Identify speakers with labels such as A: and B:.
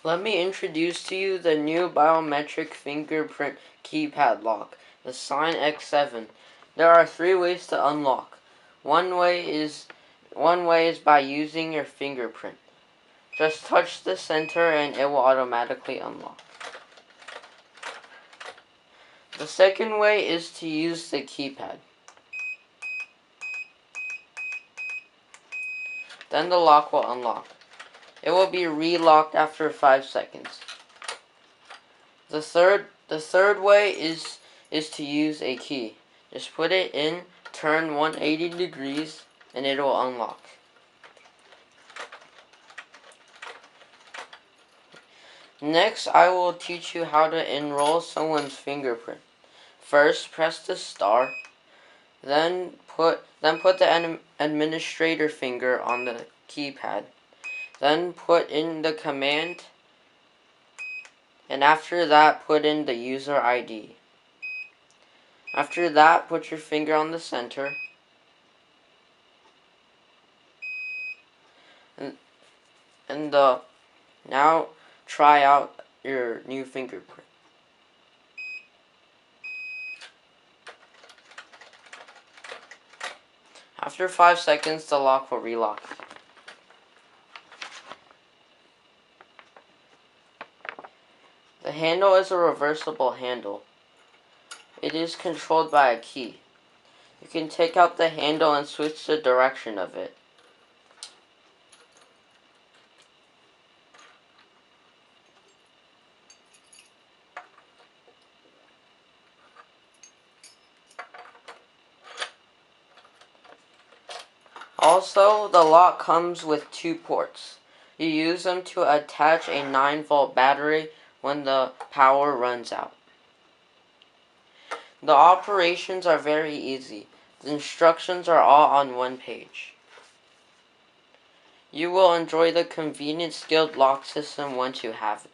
A: Let me introduce to you the new biometric fingerprint keypad lock, the SCYAN X7. There are 3 ways to unlock. One way is by using your fingerprint. Just touch the center and it will automatically unlock. The second way is to use the keypad. Then the lock will unlock. It will be relocked after 5 seconds. The third way is to use a key. Just put it in, turn 180 degrees, and it will unlock. Next, I will teach you how to enroll someone's fingerprint. First, press the star, then put the administrator finger on the keypad. Then put in the command, and after that, put in the user ID. After that, put your finger on the center, and now try out your new fingerprint. After 5 seconds, the lock will relock. The handle is a reversible handle. It is controlled by a key. You can take out the handle and switch the direction of it. Also, the lock comes with 2 ports. You use them to attach a 9-volt battery when the power runs out. The operations are very easy. The instructions are all on one page. You will enjoy the convenient skilled lock system once you have it.